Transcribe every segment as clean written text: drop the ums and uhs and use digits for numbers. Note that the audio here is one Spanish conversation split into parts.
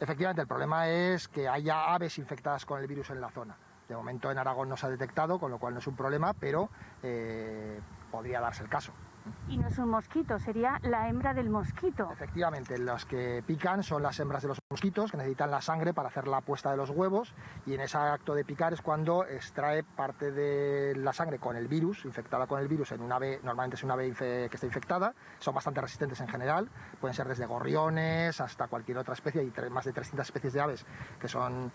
Efectivamente, el problema es que haya aves infectadas con el virus en la zona. De momento en Aragón no se ha detectado, con lo cual no es un problema, pero podría darse el caso. Y no es un mosquito, sería la hembra del mosquito. Efectivamente, los que pican son las hembras de los mosquitos, que necesitan la sangre para hacer la puesta de los huevos, y en ese acto de picar es cuando extrae parte de la sangre con el virus, infectada con el virus en un ave, normalmente es un ave que está infectada, son bastante resistentes en general, pueden ser desde gorriones hasta cualquier otra especie, hay más de 300 especies de aves que son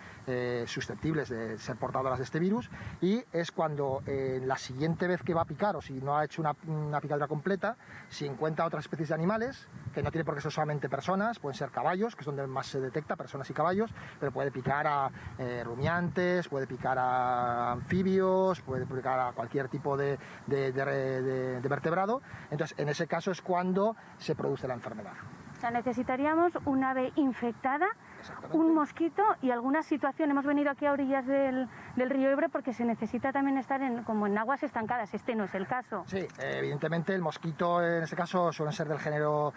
susceptibles de ser portadoras de este virus, y es cuando la siguiente vez que va a picar, o si no ha hecho una picadura completa, si encuentra otras especies de animales, que no tiene por qué ser solamente personas, pueden ser caballos, que es donde más se detecta, personas y caballos, pero puede picar a rumiantes, puede picar a anfibios, puede picar a cualquier tipo de vertebrado. Entonces, en ese caso es cuando se produce la enfermedad. O sea, necesitaríamos un ave infectada, un mosquito y alguna situación. Hemos venido aquí a orillas del río Ebro porque se necesita también estar como en aguas estancadas. Este no es el caso. Sí, evidentemente el mosquito en este caso suelen ser del género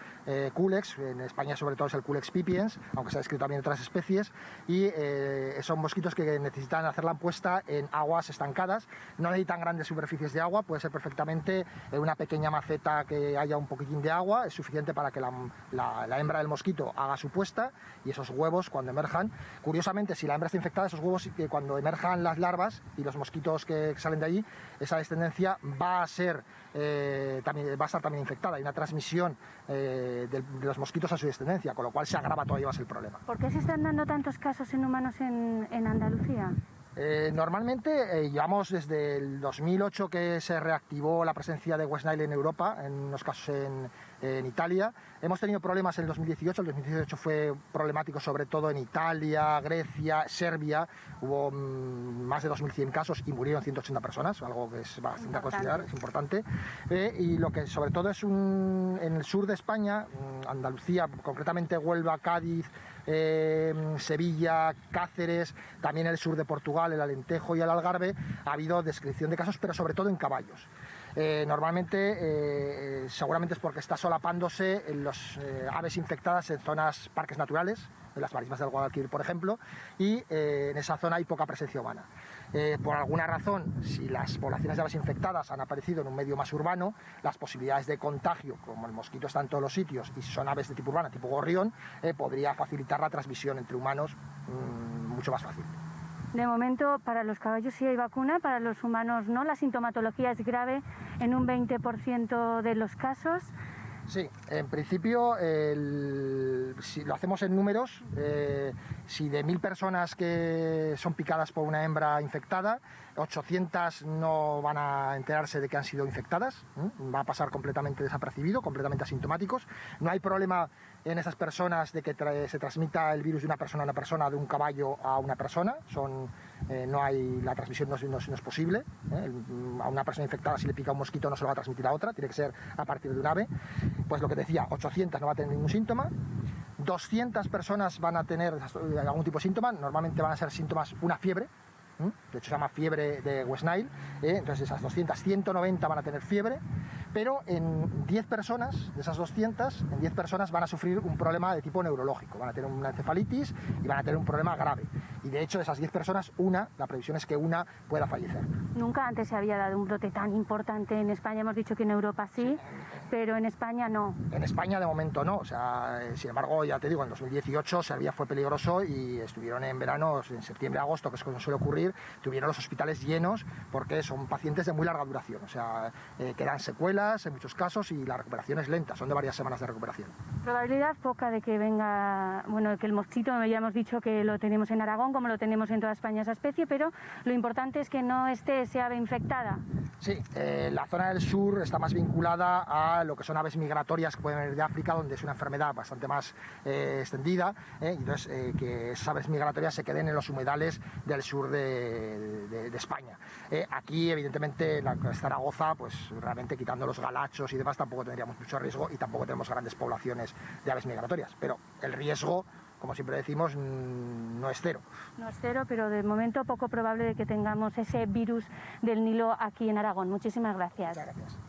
Culex, en España sobre todo es el Culex pipiens, aunque se ha descrito también otras especies, y son mosquitos que necesitan hacer la puesta en aguas estancadas, no necesitan grandes superficies de agua, puede ser perfectamente una pequeña maceta que haya un poquitín de agua, es suficiente para que la hembra del mosquito haga su puesta, y esos huevos cuando emerjan, curiosamente si la hembra está infectada, esos huevos cuando emerjan las larvas y los mosquitos que salen de allí, esa descendencia va a ser va a estar también infectada. Hay una transmisión de los mosquitos a su descendencia, con lo cual se agrava todavía más el problema. ¿Por qué se están dando tantos casos en humanos en Andalucía? Normalmente llevamos desde el 2008 que se reactivó la presencia de West Nile en Europa, en unos casos en Italia. Hemos tenido problemas en el 2018, el 2018 fue problemático sobre todo en Italia, Grecia, Serbia, hubo más de 2.100 casos y murieron 180 personas, algo que es bastante a considerar, es importante. Y lo que sobre todo es en el sur de España, Andalucía, concretamente Huelva, Cádiz, Sevilla, Cáceres, también el sur de Portugal, el Alentejo y el Algarve, ha habido descripción de casos, pero sobre todo en caballos. Normalmente, seguramente es porque está solapándose los aves infectadas en zonas parques naturales, en las marismas del Guadalquivir, por ejemplo, y en esa zona hay poca presencia humana. Por alguna razón, si las poblaciones de aves infectadas han aparecido en un medio más urbano, las posibilidades de contagio, como el mosquito está en todos los sitios y son aves de tipo urbana, tipo gorrión, podría facilitar la transmisión entre humanos mucho más fácil. De momento, para los caballos sí hay vacuna, para los humanos no. La sintomatología es grave en un 20% de los casos. Sí, en principio, si lo hacemos en números, si de 1.000 personas que son picadas por una hembra infectada, 800 no van a enterarse de que han sido infectadas, va a pasar completamente desapercibido, completamente asintomáticos. No hay problema en esas personas de que se transmita el virus de una persona a una persona, de un caballo a una persona, no hay, la transmisión no es posible. A una persona infectada, si le pica un mosquito, no se lo va a transmitir a otra, tiene que ser a partir de un ave. Pues lo que decía, 800 no va a tener ningún síntoma, 200 personas van a tener algún tipo de síntoma, normalmente van a ser síntomas, una fiebre, de hecho se llama fiebre de West Nile, entonces esas 200, 190 van a tener fiebre, pero en 10 personas, de esas 200, en 10 personas van a sufrir un problema de tipo neurológico, van a tener una encefalitis y van a tener un problema grave. Y de hecho de esas 10 personas, la previsión es que una pueda fallecer. Nunca antes se había dado un brote tan importante en España, hemos dicho que en Europa sí, pero en España no. En España de momento no, o sea, sin embargo, ya te digo, en 2018 Serbia fue peligroso y estuvieron en verano, en septiembre, agosto, que es cuando suele ocurrir, tuvieron los hospitales llenos porque son pacientes de muy larga duración, o sea, quedan secuelas en muchos casos y la recuperación es lenta, son de varias semanas de recuperación. Probabilidad poca de que venga, bueno, que el mosquito, ya hemos dicho que lo tenemos en Aragón, como lo tenemos en toda España esa especie, pero lo importante es que no esté ese ave infectada. Sí, la zona del sur está más vinculada a lo que son aves migratorias que pueden venir de África, donde es una enfermedad bastante más extendida, entonces que esas aves migratorias se queden en los humedales del sur de España. Aquí, evidentemente, en Zaragoza, pues realmente quitando los galachos y demás, tampoco tendríamos mucho riesgo y tampoco tenemos grandes poblaciones de aves migratorias, pero el riesgo, como siempre decimos, no es cero. No es cero, pero de momento poco probable de que tengamos ese virus del Nilo aquí en Aragón. Muchísimas gracias. Muchas gracias.